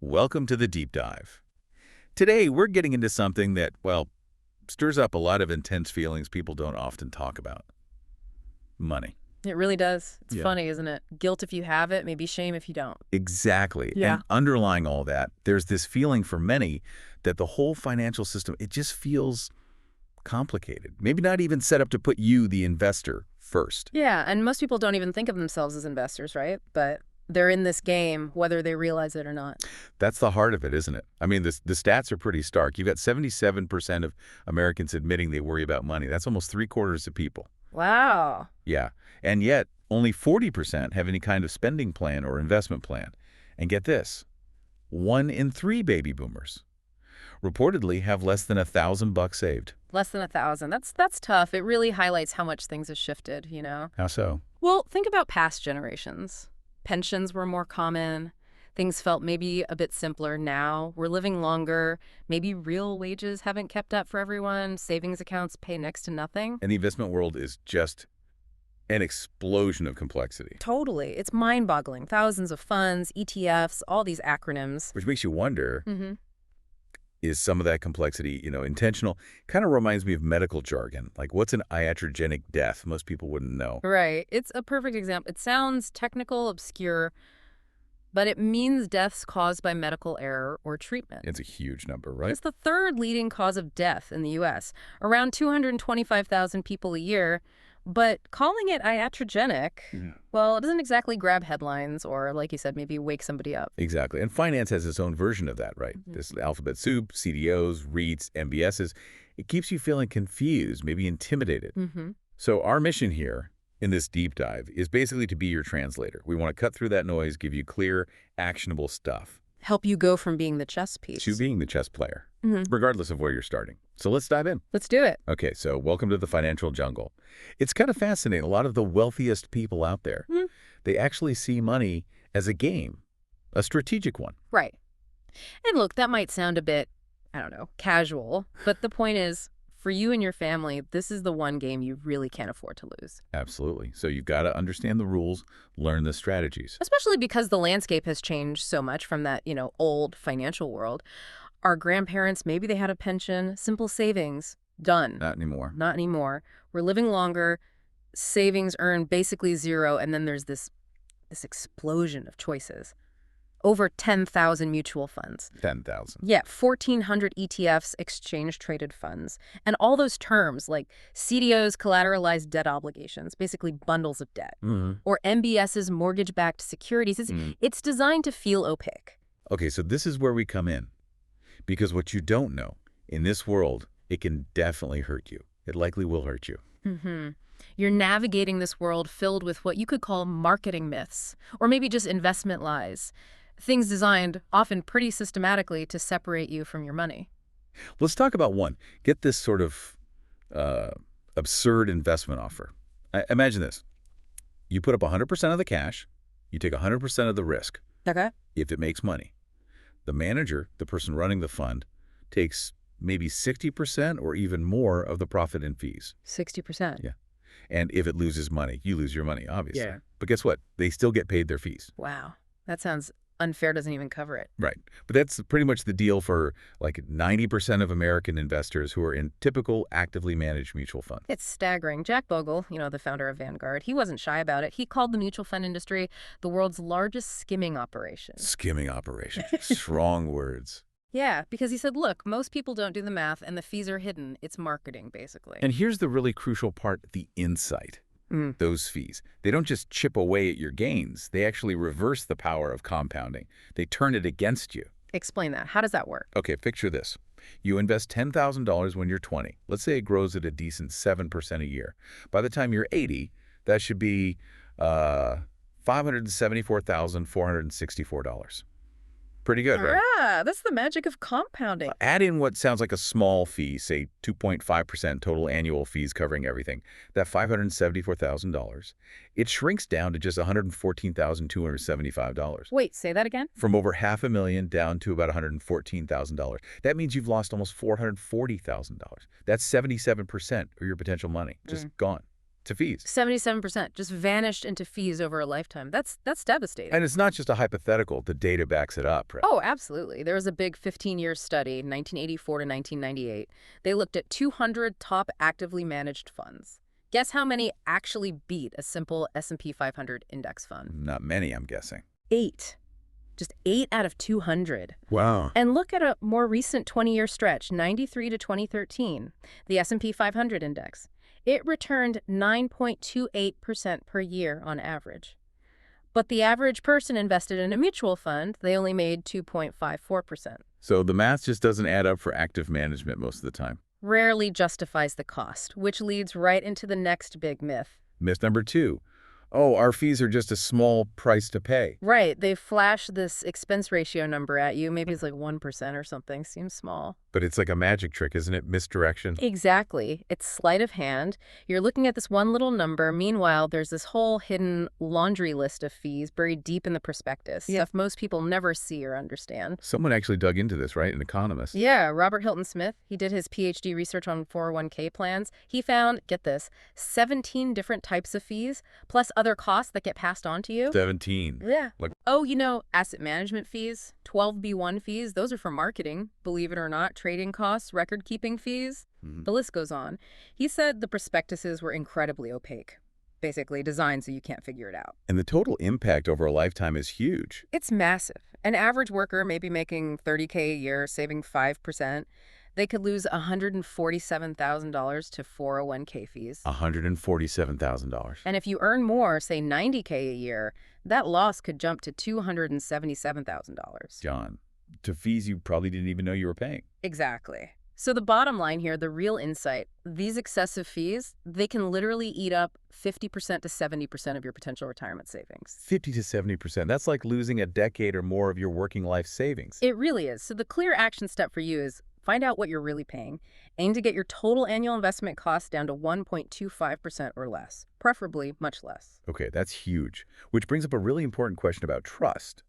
Welcome to the Deep Dive. Today, we're getting into something that, well, stirs up a lot of intense feelings people don't often talk about. Money. It really does. It's Yeah. funny, isn't it? Guilt if you have it, maybe shame if you don't. Exactly. Yeah. And underlying all that, there's this feeling for many that the whole financial system, it just feels complicated. Maybe not even set up to put you, the investor, first. Yeah, and most people don't even think of themselves as investors, right? But they're in this game, whether they realize it or not. That's the heart of it, isn't it? I mean, the stats are pretty stark. You've got 77% of Americans admitting they worry about money. That's almost three-quarters of people. Wow. Yeah. And yet, only 40% have any kind of spending plan or investment plan. And get this, 1 in 3 baby boomers reportedly have less than $1,000 saved. Less than 1,000. That's tough. It really highlights how much things have shifted, you know? How so? Well, think about past generations. Pensions were more common. Things felt maybe a bit simpler. Now we're living longer. Maybe real wages haven't kept up for everyone. Savings accounts pay next to nothing. And the investment world is just an explosion of complexity. Totally. It's mind-boggling. Thousands of funds, ETFs, all these acronyms. Which makes you wonder, Mm-hmm. is some of that complexity, intentional? Kind of reminds me of medical jargon. Like, what's an iatrogenic death? Most people wouldn't know. Right. It's a perfect example. It sounds technical, obscure, but it means deaths caused by medical error or treatment. It's a huge number, right? It's the third leading cause of death in the U.S., around 225,000 people a year. But calling it iatrogenic, well, it doesn't exactly grab headlines or, like you said, maybe wake somebody up. Exactly. And finance has its own version of that, right? This alphabet soup, CDOs, REITs, MBSs. It keeps you feeling confused, maybe intimidated. Mm-hmm. So our mission here in this deep dive is basically to be your translator. We want to cut through that noise, give you clear, actionable stuff. Help you go from being the chess piece. To being the chess player, Mm-hmm. regardless of where you're starting. So let's dive in. Let's do it. Okay, so welcome to the financial jungle. It's kind of fascinating. A lot of the wealthiest people out there, they actually see money as a game, a strategic one. Right. And look, that might sound a bit, I don't know, casual, but the point is, for you and your family, this is the one game you really can't afford to lose. Absolutely. So you've got to understand the rules, learn the strategies. Especially because the landscape has changed so much from that, old financial world. Our grandparents, maybe they had a pension, simple savings, done. Not anymore. Not anymore. We're living longer, savings earn basically zero, and then there's this explosion of choices. Over 10,000 mutual funds. 10,000. Yeah, 1,400 ETFs, exchange-traded funds. And all those terms like CDOs, collateralized debt obligations, basically bundles of debt, or MBSs, mortgage-backed securities. It's designed to feel opaque. Okay, so this is where we come in. Because what you don't know, in this world, it can definitely hurt you. It likely will hurt you. Mm-hmm. You're navigating this world filled with what you could call marketing myths, or maybe just investment lies. Things designed, often pretty systematically, to separate you from your money. Let's talk about one. Get this sort of absurd investment offer. Imagine this. You put up 100% of the cash. You take 100% of the risk. Okay. If it makes money. The manager, the person running the fund, takes maybe 60% or even more of the profit and fees. 60%. Yeah. And if it loses money, you lose your money, obviously. Yeah. But guess what? They still get paid their fees. Wow. That sounds unfair, doesn't even cover it. Right. But that's pretty much the deal for like 90% of American investors who are in typical actively managed mutual funds. It's staggering. Jack Bogle, the founder of Vanguard, he wasn't shy about it. He called the mutual fund industry the world's largest skimming operation. Skimming operation. Strong words. Yeah, because he said, look, most people don't do the math and the fees are hidden. It's marketing, basically. And here's the really crucial part, the insight. Those fees. They don't just chip away at your gains. They actually reverse the power of compounding. They turn it against you. Explain that. How does that work? Okay, picture this. You invest $10,000 when you're 20. Let's say it grows at a decent 7% a year. By the time you're 80, that should be $574,464. Pretty good, right? Yeah, that's the magic of compounding. Add in what sounds like a small fee, say 2.5% total annual fees covering everything, that $574,000. It shrinks down to just $114,275. Wait, say that again? From over $500,000 down to about $114,000. That means you've lost almost $440,000. That's 77% of your potential money, just gone. to fees. 77% just vanished into fees over a lifetime. That's devastating. And it's not just a hypothetical. The data backs it up, right? Oh, absolutely. There was a big 15-year study, 1984 to 1998. They looked at 200 top actively managed funds. Guess how many actually beat a simple S&P 500 index fund? Not many, I'm guessing. 8. Just 8 out of 200. Wow. And look at a more recent 20-year stretch, 93 to 2013, the S&P 500 index. It returned 9.28% per year on average. But the average person invested in a mutual fund, they only made 2.54%. So the math just doesn't add up for active management most of the time. Rarely justifies the cost, which leads right into the next big myth. Myth number 2. Oh, our fees are just a small price to pay. Right. They flash this expense ratio number at you. Maybe it's like 1% or something. Seems small. But it's like a magic trick, isn't it? Misdirection. Exactly. It's sleight of hand. You're looking at this one little number. Meanwhile, there's this whole hidden laundry list of fees buried deep in the prospectus. Stuff most people never see or understand. Someone actually dug into this, right? An economist. Yeah, Robert Hilton Smith. He did his PhD research on 401k plans. He found, get this, 17 different types of fees, plus other costs that get passed on to you. 17. Yeah. Like, oh, asset management fees, 12B1 fees, those are for marketing, believe it or not, trading costs, record-keeping fees. The list goes on. He said the prospectuses were incredibly opaque, basically designed so you can't figure it out. and the total impact over a lifetime is huge. It's massive. An average worker may be making $30K a year, saving 5%. They could lose $147,000 to 401k fees. $147,000. And if you earn more, say $90K a year, that loss could jump to $277,000. John, to fees you probably didn't even know you were paying. Exactly. So the bottom line here, the real insight, these excessive fees, they can literally eat up 50% to 70% of your potential retirement savings. 50 to 70%. That's like losing a decade or more of your working life savings. It really is. So the clear action step for you is find out what you're really paying. Aim to get your total annual investment costs down to 1.25% or less, preferably much less. Okay, that's huge. Which brings up a really important question about trust.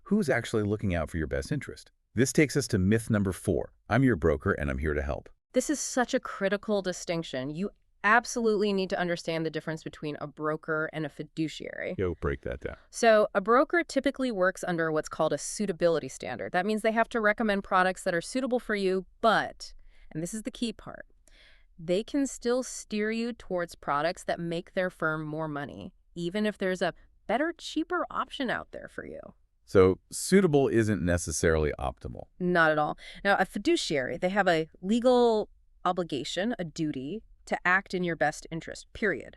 Who's actually looking out for your best interest? This takes us to myth number 4. I'm your broker and I'm here to help. This is such a critical distinction. You absolutely need to understand the difference between a broker and a fiduciary. Yo, break that down. So a broker typically works under what's called a suitability standard. That means they have to recommend products that are suitable for you, but, and this is the key part, they can still steer you towards products that make their firm more money, even if there's a better, cheaper option out there for you. So suitable isn't necessarily optimal. Not at all. Now, a fiduciary, they have a legal obligation, a duty, to act in your best interest, period.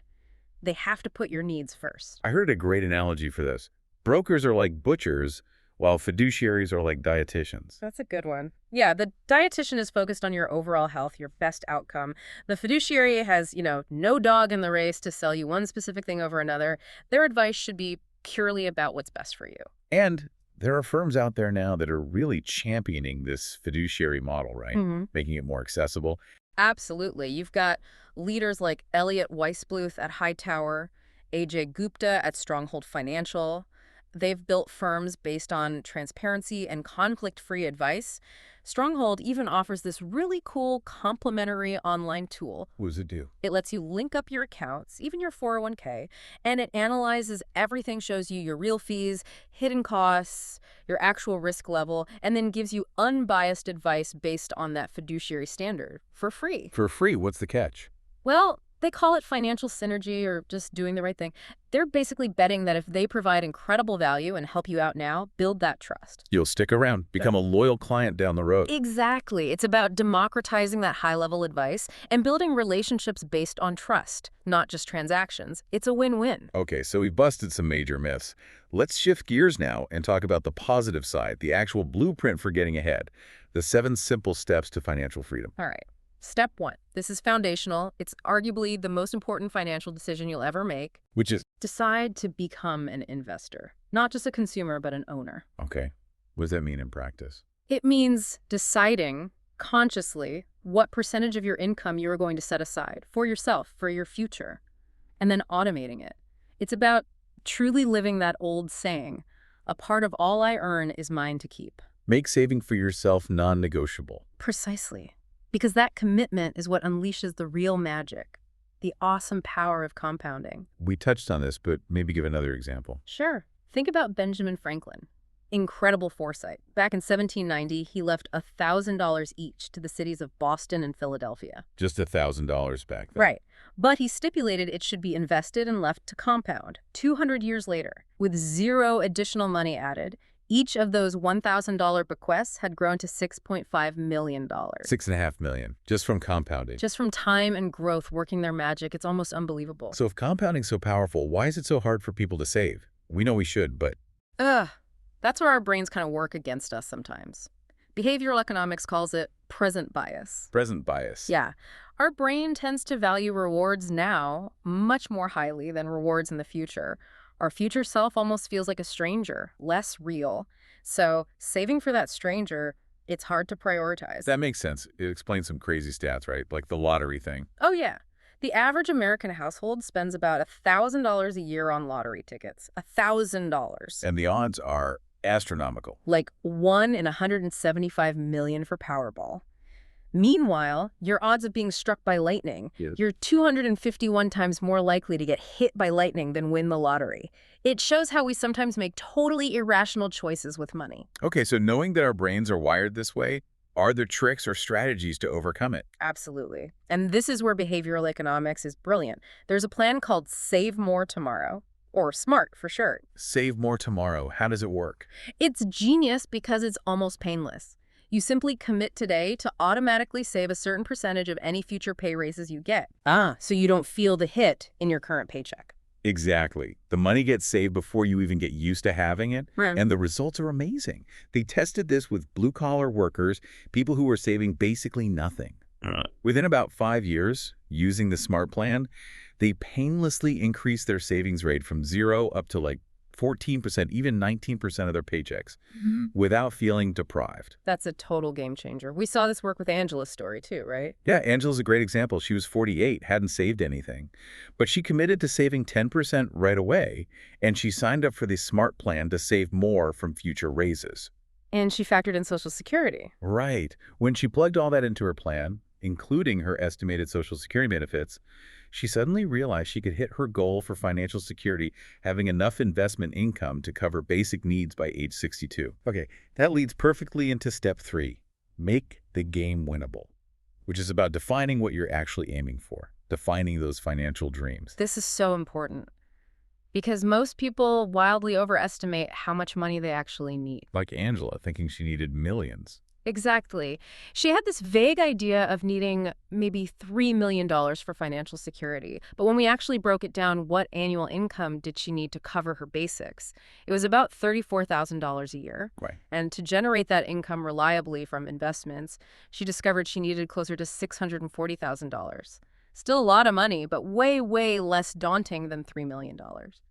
They have to put your needs first. I heard a great analogy for this. Brokers are like butchers, while fiduciaries are like dietitians. That's a good one. Yeah, the dietitian is focused on your overall health, your best outcome. The fiduciary has, no dog in the race to sell you one specific thing over another. Their advice should be purely about what's best for you. And there are firms out there now that are really championing this fiduciary model, right? Making it more accessible. Absolutely. You've got leaders like Elliot Weissbluth at Hightower, AJ Gupta at Stronghold Financial. They've built firms based on transparency and conflict-free advice. Stronghold even offers this really cool complimentary online tool. What does it do? It lets you link up your accounts, even your 401k, and it analyzes everything, shows you your real fees, hidden costs, your actual risk level, and then gives you unbiased advice based on that fiduciary standard for free. For free, what's the catch? Well, they call it financial synergy or just doing the right thing. They're basically betting that if they provide incredible value and help you out now, build that trust. You'll stick around, become a loyal client down the road. Exactly. It's about democratizing that high-level advice and building relationships based on trust, not just transactions. It's a win-win. Okay, so we've busted some major myths. Let's shift gears now and talk about the positive side, the actual blueprint for getting ahead, the 7 simple steps to financial freedom. All right. Step 1. This is foundational. It's arguably the most important financial decision you'll ever make. Which is? Decide to become an investor. Not just a consumer, but an owner. Okay. What does that mean in practice? It means deciding consciously what percentage of your income you are going to set aside for yourself, for your future, and then automating it. It's about truly living that old saying, a part of all I earn is mine to keep. Make saving for yourself non-negotiable. Precisely. Because that commitment is what unleashes the real magic. The awesome power of compounding. We touched on this, but maybe give another example. Sure. Think about Benjamin Franklin. Incredible foresight. Back in 1790, he left $1,000 each to the cities of Boston and Philadelphia. Just $1,000 back then. Right. But he stipulated it should be invested and left to compound. 200 years later, with zero additional money added, each of those $1,000 bequests had grown to $6.5 million. $6.5 million, just from compounding. Just from time and growth working their magic, it's almost unbelievable. So if compounding's so powerful, why is it so hard for people to save? We know we should, but... That's where our brains kind of work against us sometimes. Behavioral economics calls it present bias. Present bias. Yeah. Our brain tends to value rewards now much more highly than rewards in the future. Our future self almost feels like a stranger, less real. So saving for that stranger, it's hard to prioritize. That makes sense. It explains some crazy stats, right? Like the lottery thing. Oh, yeah. The average American household spends about $1,000 a year on lottery tickets. $1,000. And the odds are astronomical. Like 1 in 175 million for Powerball. Meanwhile, your odds of being struck by lightning, you're 251 times more likely to get hit by lightning than win the lottery. It shows how we sometimes make totally irrational choices with money. Okay, so knowing that our brains are wired this way, are there tricks or strategies to overcome it? Absolutely. And this is where behavioral economics is brilliant. There's a plan called Save More Tomorrow. Or SMART for short. Save more tomorrow. How does it work? It's genius because it's almost painless. You simply commit today to automatically save a certain percentage of any future pay raises you get. So you don't feel the hit in your current paycheck. Exactly. The money gets saved before you even get used to having it, and the results are amazing. They tested this with blue-collar workers, people who were saving basically nothing. Within about 5 years, using the SMART plan, they painlessly increased their savings rate from 0 up to like 14%, even 19% of their paychecks, without feeling deprived. That's a total game changer. We saw this work with Angela's story too, right? Yeah, Angela's a great example. She was 48, hadn't saved anything, but she committed to saving 10% right away, and she signed up for the SMART plan to save more from future raises. And she factored in Social Security. Right. When she plugged all that into her plan, including her estimated Social Security benefits, she suddenly realized she could hit her goal for financial security, having enough investment income to cover basic needs by age 62. Okay, that leads perfectly into step 3, make the game winnable, which is about defining what you're actually aiming for, defining those financial dreams. This is so important because most people wildly overestimate how much money they actually need. Like Angela, thinking she needed millions. Exactly. She had this vague idea of needing maybe $3 million for financial security. But when we actually broke it down, what annual income did she need to cover her basics? It was about $34,000 a year. Right. And to generate that income reliably from investments, she discovered she needed closer to $640,000. Still a lot of money, but way, way less daunting than $3 million.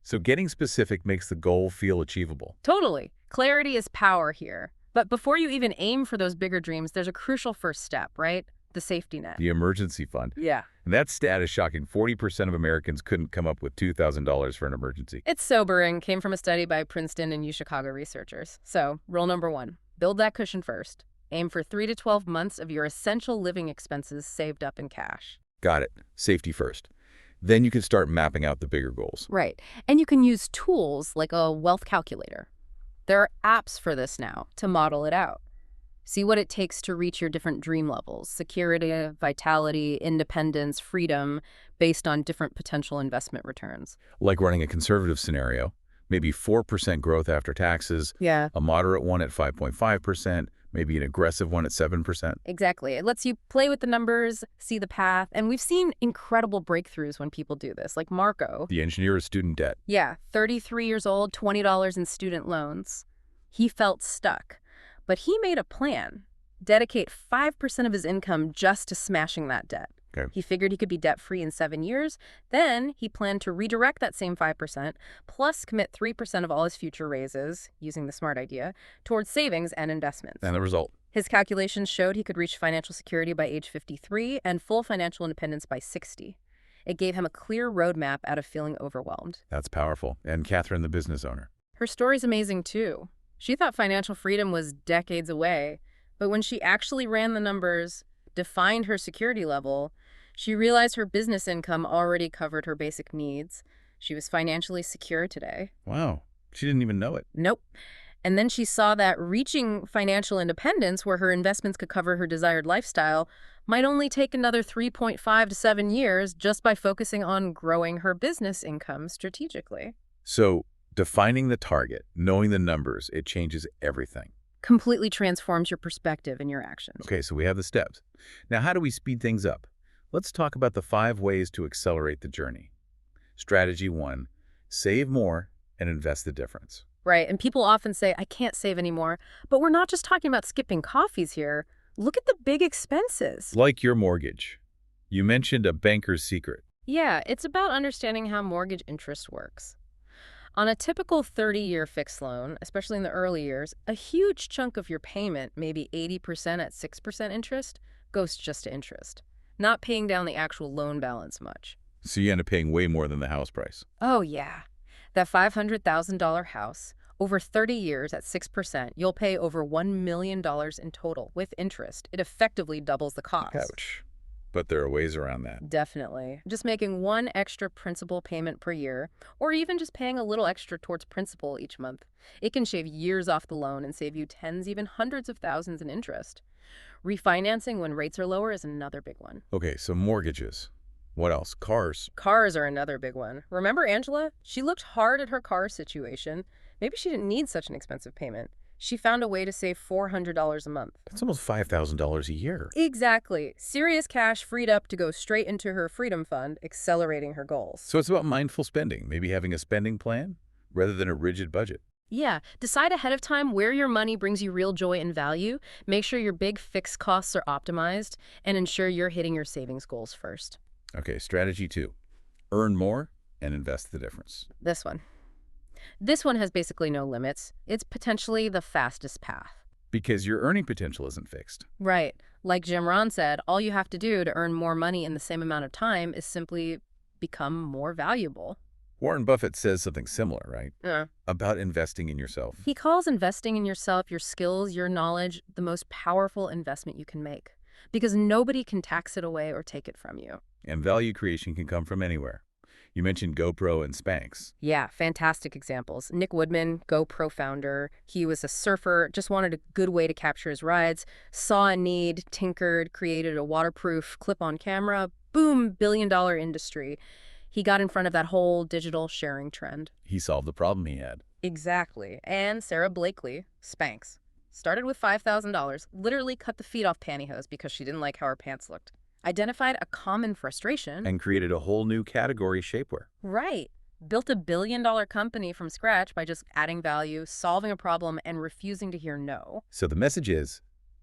So getting specific makes the goal feel achievable. Totally. Clarity is power here. But before you even aim for those bigger dreams, there's a crucial first step, right? The safety net. The emergency fund. Yeah. And that stat is shocking. 40% of Americans couldn't come up with $2,000 for an emergency. It's sobering. Came from a study by Princeton and UChicago researchers. So, rule number 1, build that cushion first. Aim for 3 to 12 months of your essential living expenses saved up in cash. Got it. Safety first. Then you can start mapping out the bigger goals. Right. And you can use tools like a wealth calculator. There are apps for this now to model it out. See what it takes to reach your different dream levels: security, vitality, independence, freedom, based on different potential investment returns. Like running a conservative scenario, maybe 4% growth after taxes, Yeah. a moderate one at 5.5%, maybe an aggressive one at 7%. Exactly. It lets you play with the numbers, see the path, and we've seen incredible breakthroughs when people do this, like Marco. The engineer is student debt. Yeah, 33 years old, $20 in student loans. He felt stuck, but he made a plan. Dedicate 5% of his income just to smashing that debt. Okay. He figured he could be debt-free in 7 years. Then he planned to redirect that same 5%, plus commit 3% of all his future raises, using the SMART idea, towards savings and investments. And the result? His calculations showed he could reach financial security by age 53 and full financial independence by 60. It gave him a clear roadmap out of feeling overwhelmed. That's powerful. And Catherine, the business owner. Her story's amazing, too. She thought financial freedom was decades away, but when she actually ran the numbers, defined her security level, She realized her business income already covered her basic needs. She was financially secure today. Wow. She didn't even know it. Nope. And then she saw that reaching financial independence, where her investments could cover her desired lifestyle, might only take another 3.5 to 7 years just by focusing on growing her business income strategically. So defining the target, knowing the numbers, it changes everything. Completely transforms your perspective and your actions. Okay, so we have the steps. Now, how do we speed things up? Let's talk about the 5 ways to accelerate the journey. Strategy 1, save more and invest the difference. Right, and people often say, I can't save anymore. But we're not just talking about skipping coffees here. Look at the big expenses. Like your mortgage. You mentioned a banker's secret. Yeah, it's about understanding how mortgage interest works. On a typical 30-year fixed loan, especially in the early years, a huge chunk of your payment, maybe 80% at 6% interest, goes just to interest, not paying down the actual loan balance much. So you end up paying way more than the house price. Oh, yeah. That $500,000 house, over 30 years at 6%, you'll pay over $1 million in total with interest. It effectively doubles the cost. Ouch. But there are ways around that. Definitely. Just making one extra principal payment per year, or even just paying a little extra towards principal each month. It can shave years off the loan and save you tens, even hundreds of thousands in interest. Refinancing when rates are lower is another big one. Okay, so mortgages. What else? Cars. Cars are another big one. Remember Angela? She looked hard at her car situation. Maybe she didn't need such an expensive payment. She found a way to save $400 a month. That's almost $5,000 a year. Exactly. Serious cash freed up to go straight into her freedom fund, accelerating her goals. So it's about mindful spending, maybe having a spending plan rather than a rigid budget. Yeah. Decide ahead of time where your money brings you real joy and value. Make sure your big fixed costs are optimized, and ensure you're hitting your savings goals first. Okay, strategy 2. Earn more and invest the difference. This one has basically no limits. It's potentially the fastest path. Because your earning potential isn't fixed. Right. Like Jim Rohn said, all you have to do to earn more money in the same amount of time is simply become more valuable. Warren Buffett says something similar, right? Yeah. About investing in yourself. He calls investing in yourself, your skills, your knowledge, the most powerful investment you can make. Because nobody can tax it away or take it from you. And value creation can come from anywhere. You mentioned GoPro and Spanx. Yeah, fantastic examples. Nick Woodman, GoPro founder, he was a surfer, just wanted a good way to capture his rides, saw a need, tinkered, created a waterproof clip-on camera, boom, billion-dollar industry. He got in front of that whole digital sharing trend. He solved the problem he had. Exactly. And Sarah Blakely, Spanx, started with $5,000, literally cut the feet off pantyhose because she didn't like how her pants looked. Identified a common frustration. And created a whole new category, shapewear. Right. Built a billion-dollar company from scratch by just adding value, solving a problem, and refusing to hear no. So the message is,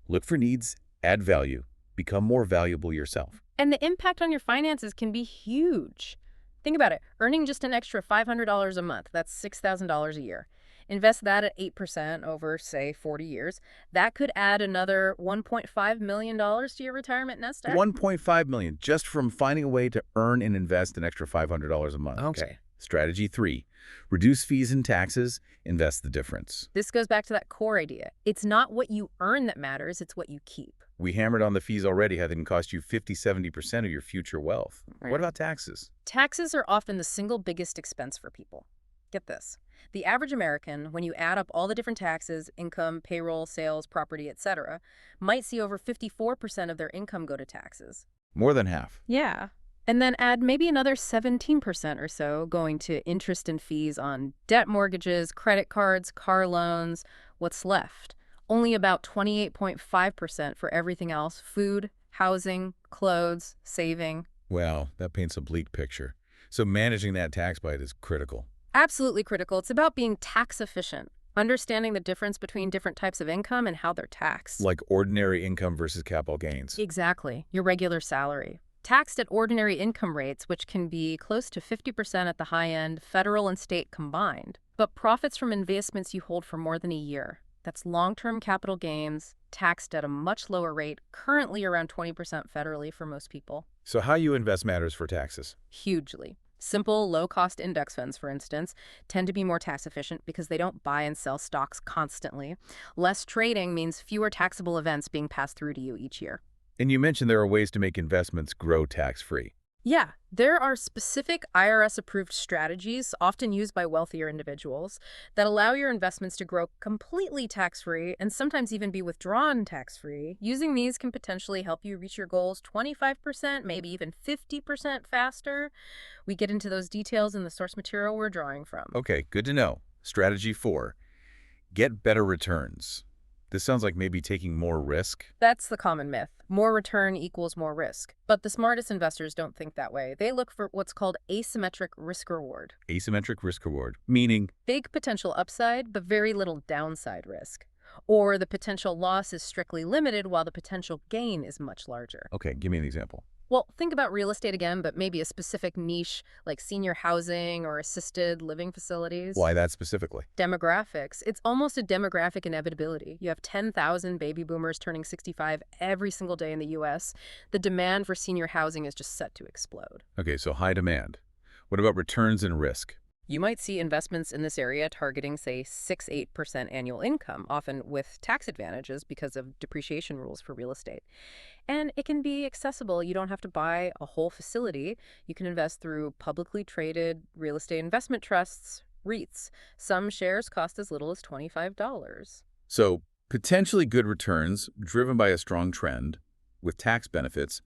look for needs, add value, become more valuable yourself. And the impact on your finances can be huge. Think about it. Earning just an extra $500 a month, that's $6,000 a year. Invest that at 8% over, say, 40 years. That could add another $1.5 million to your retirement nest egg. $1.5 million just from finding a way to earn and invest an extra $500 a month. Okay. Strategy 3, reduce fees and taxes, invest the difference. This goes back to that core idea. It's not what you earn that matters, it's what you keep. We hammered on the fees already, how they can cost you 50–70% of your future wealth. Right. What about taxes? Taxes are often the single biggest expense for people. Get this. The average American, when you add up all the different taxes, income, payroll, sales, property, etc., might see over 54% of their income go to taxes. More than half. Yeah. And then add maybe another 17% or so going to interest and fees on debt mortgages, credit cards, car loans. What's left? Only about 28.5% for everything else: food, housing, clothes, saving. Well, that paints a bleak picture. So managing that tax bite is critical. Absolutely critical. It's about being tax efficient, understanding the difference between different types of income and how they're taxed. Like ordinary income versus capital gains. Exactly. Your regular salary. Taxed at ordinary income rates, which can be close to 50% at the high end, federal and state combined. But profits from investments you hold for more than a year. That's long-term capital gains, taxed at a much lower rate, currently around 20% federally for most people. So how you invest matters for taxes. Hugely. Simple, low-cost index funds, for instance, tend to be more tax-efficient because they don't buy and sell stocks constantly. Less trading means fewer taxable events being passed through to you each year. And you mentioned there are ways to make investments grow tax-free. Yeah, there are specific IRS-approved strategies, often used by wealthier individuals, that allow your investments to grow completely tax-free and sometimes even be withdrawn tax-free. Using these can potentially help you reach your goals 25%, maybe even 50% faster. We get into those details in the source material we're drawing from. Okay, good to know. Strategy 4. Get better returns. This sounds like maybe taking more risk. That's the common myth. More return equals more risk. But the smartest investors don't think that way. They look for what's called asymmetric risk-reward. Asymmetric risk-reward, meaning, Big potential upside, but very little downside risk. Or the potential loss is strictly limited while the potential gain is much larger. okay, give me an example. Well, think about real estate again, but maybe a specific niche like senior housing or assisted living facilities. Why that specifically? Demographics. It's almost a demographic inevitability. You have 10,000 baby boomers turning 65 every single day in the U.S. The demand for senior housing is just set to explode. Okay, so high demand. What about returns and risk? You might see investments in this area targeting, say, 6–8% annual income, often with tax advantages because of depreciation rules for real estate. And it can be accessible. You don't have to buy a whole facility. You can invest through publicly traded real estate investment trusts, REITs. Some shares cost as little as $25. So, potentially good returns driven by a strong trend with tax benefits.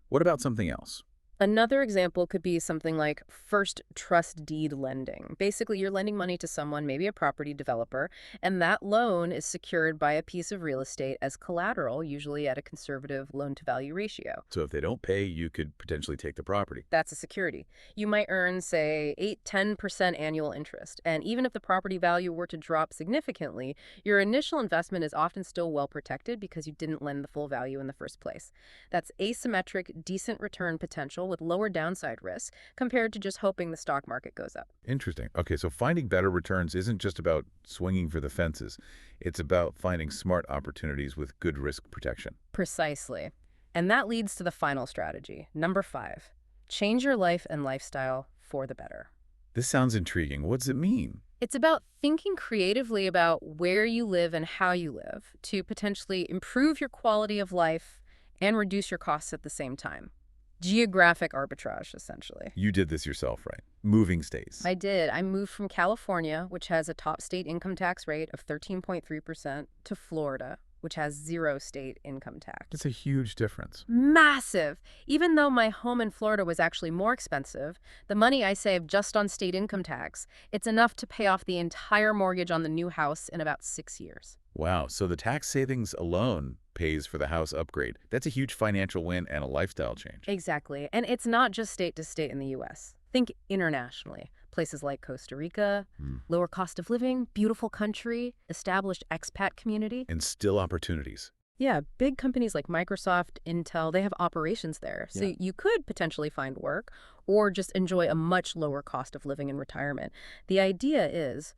What about something else? Another example could be something like first trust deed lending. Basically, you're lending money to someone, maybe a property developer, and that loan is secured by a piece of real estate as collateral, usually at a conservative loan-to-value ratio. So if they don't pay, you could potentially take the property. That's a security. You might earn, say, 8–10% annual interest. And even if the property value were to drop significantly, your initial investment is often still well protected because you didn't lend the full value in the first place. That's asymmetric, decent return potential with lower downside risk compared to just hoping the stock market goes up. Interesting. Okay, so finding better returns isn't just about swinging for the fences. It's about finding smart opportunities with good risk protection. Precisely. And that leads to the final strategy, number 5. Change your life and lifestyle for the better. This sounds intriguing. What does it mean? It's about thinking creatively about where you live and how you live to potentially improve your quality of life and reduce your costs at the same time. Geographic arbitrage, essentially. You did this yourself, right? Moving states. I did. I moved from California, which has a top state income tax rate of 13.3%, to Florida, which has 0 state income tax. That's a huge difference. Massive! Even though my home in Florida was actually more expensive, the money I saved just on state income tax, it's enough to pay off the entire mortgage on the new house in about 6 years. Wow, so the tax savings alone pays for the house upgrade. That's a huge financial win and a lifestyle change. Exactly. And it's not just state to state in the U.S. Think internationally. Places like Costa Rica, lower cost of living, beautiful country, established expat community. And still opportunities. Yeah, big companies like Microsoft, Intel, they have operations there. So you could potentially find work or just enjoy a much lower cost of living in retirement. The idea is,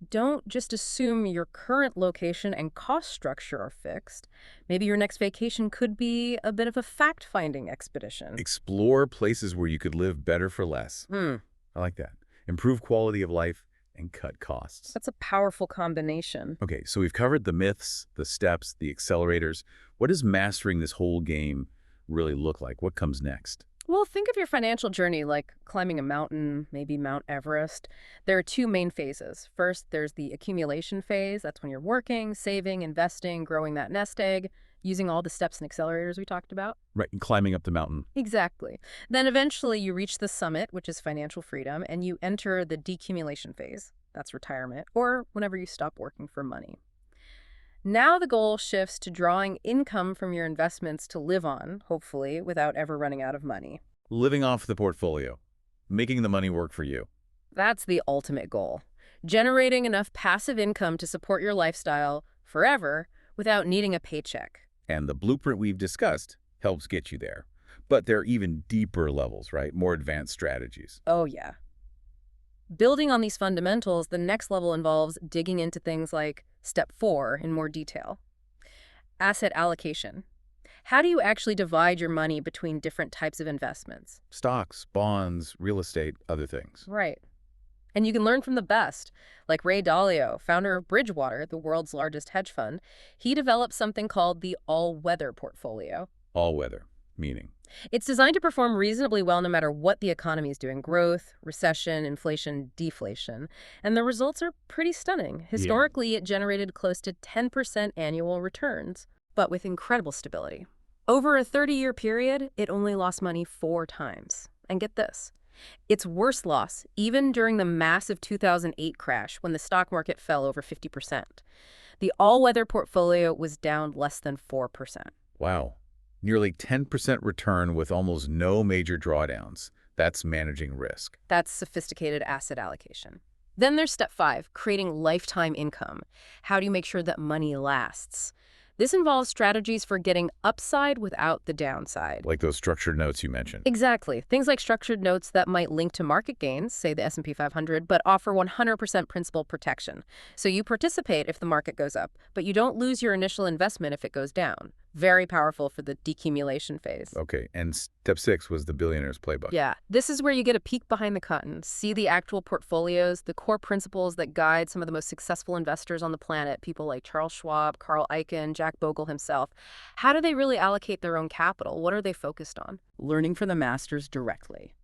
don't just assume your current location and cost structure are fixed. Maybe your next vacation could be a bit of a fact-finding expedition. Explore places where you could live better for less. I like that. Improve quality of life and cut costs. That's a powerful combination. Okay, so we've covered the myths, the steps, the accelerators. What does mastering this whole game really look like? What comes next? Well, think of your financial journey like climbing a mountain, maybe Mount Everest. There are 2 main phases. First, there's the accumulation phase. That's when you're working, saving, investing, growing that nest egg, using all the steps and accelerators we talked about. Right, and climbing up the mountain. Exactly. Then eventually you reach the summit, which is financial freedom, and you enter the decumulation phase. That's retirement, or whenever you stop working for money. Now the goal shifts to drawing income from your investments to live on, hopefully, without ever running out of money. Living off the portfolio. Making the money work for you. That's the ultimate goal. Generating enough passive income to support your lifestyle forever without needing a paycheck. And the blueprint we've discussed helps get you there. But there are even deeper levels, right? More advanced strategies. Oh, yeah. Building on these fundamentals, the next level involves digging into things like Step 4 in more detail. Asset allocation. How do you actually divide your money between different types of investments? Stocks, bonds, real estate, other things. Right. And you can learn from the best, like Ray Dalio, founder of Bridgewater, the world's largest hedge fund. He developed something called the all-weather portfolio. All weather, meaning. It's designed to perform reasonably well no matter what the economy is doing, growth, recession, inflation, deflation. And the results are pretty stunning. Yeah. Historically, it generated close to 10% annual returns, but with incredible stability. Over a 30-year period, it only lost money 4 times. And get this, its worst loss, even during the massive 2008 crash when the stock market fell over 50%. The all-weather portfolio was down less than 4%. Wow. Nearly 10% return with almost no major drawdowns. That's managing risk. That's sophisticated asset allocation. Then there's step 5, creating lifetime income. How do you make sure that money lasts? This involves strategies for getting upside without the downside. Like those structured notes you mentioned. Exactly. Things like structured notes that might link to market gains, say the S&P 500, but offer 100% principal protection. So you participate if the market goes up, but you don't lose your initial investment if it goes down. Very powerful for the decumulation phase. Okay, and step 6 was the billionaire's playbook. Yeah, this is where you get a peek behind the curtain, see the actual portfolios, the core principles that guide some of the most successful investors on the planet, people like Charles Schwab, Carl Icahn, Jack Bogle himself. How do they really allocate their own capital? What are they focused on? Learning from the masters directly.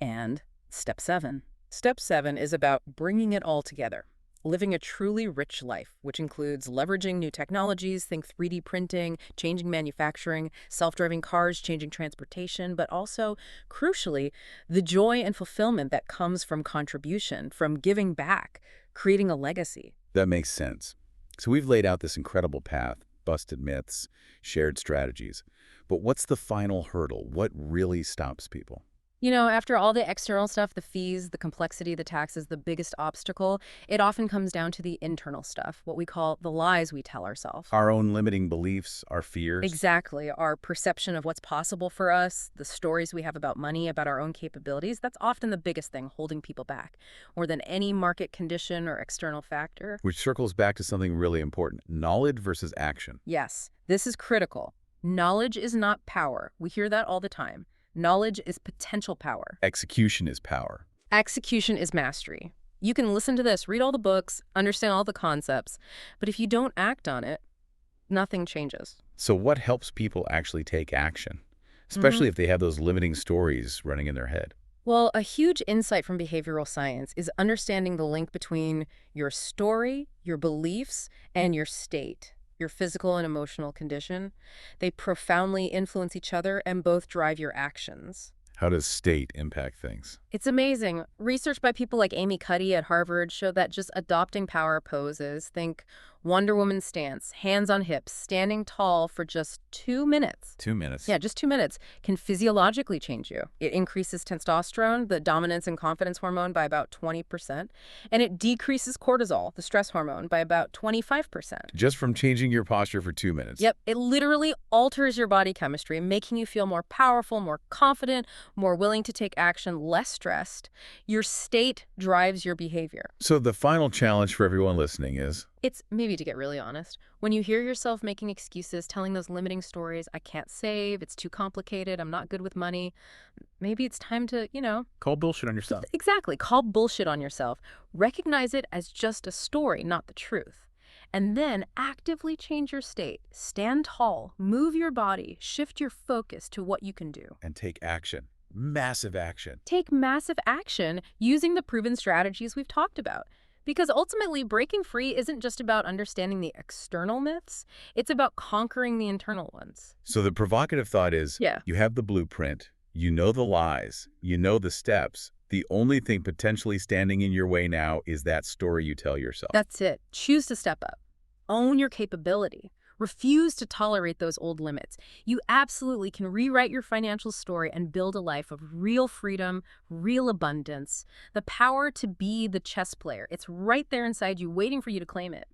And step 7. Step 7 is about bringing it all together. Living a truly rich life, which includes leveraging new technologies, think 3D printing, changing manufacturing, self-driving cars, changing transportation, but also, crucially, the joy and fulfillment that comes from contribution, from giving back, creating a legacy. That makes sense. So we've laid out this incredible path, busted myths, shared strategies. But what's the final hurdle? What really stops people? You know, after all the external stuff, the fees, the complexity, the taxes, the biggest obstacle, it often comes down to the internal stuff, what we call the lies we tell ourselves. Our own limiting beliefs, our fears. Exactly. Our perception of what's possible for us, the stories we have about money, about our own capabilities, that's often the biggest thing holding people back, more than any market condition or external factor. Which circles back to something really important, knowledge versus action. Yes, this is critical. Knowledge is not power. We hear that all the time. Knowledge is potential power. Execution is power. Execution is mastery. You can listen to this, read all the books, understand all the concepts, but if you don't act on it, nothing changes. So what helps people actually take action, especially if they have those limiting stories running in their head? Well, a huge insight from behavioral science is understanding the link between your story, your beliefs, and your state. Your physical and emotional condition. They profoundly influence each other and both drive your actions. How does state impact things? It's amazing. Research by people like Amy Cuddy at Harvard showed that just adopting power poses, think Wonder Woman stance, hands on hips, standing tall for just 2 minutes. 2 minutes. Yeah, just 2 minutes can physiologically change you. It increases testosterone, the dominance and confidence hormone, by about 20%, and it decreases cortisol, the stress hormone, by about 25%. Just from changing your posture for 2 minutes. Yep, it literally alters your body chemistry, making you feel more powerful, more confident, more willing to take action, less stressed. Your state drives your behavior. So the final challenge for everyone listening is? It's, maybe to get really honest, when you hear yourself making excuses, telling those limiting stories, I can't save, it's too complicated, I'm not good with money, maybe it's time to, Call bullshit on yourself. Exactly, call bullshit on yourself. Recognize it as just a story, not the truth. And then actively change your state. Stand tall, move your body, shift your focus to what you can do. And take action. Massive action. Take massive action using the proven strategies we've talked about. Because ultimately, breaking free isn't just about understanding the external myths, it's about conquering the internal ones. So the provocative thought is, you have the blueprint, you know the lies, you know the steps. The only thing potentially standing in your way now is that story you tell yourself. That's it. Choose to step up. Own your capability. Refuse to tolerate those old limits. You absolutely can rewrite your financial story and build a life of real freedom, real abundance, the power to be the chess player. It's right there inside you, waiting for you to claim it.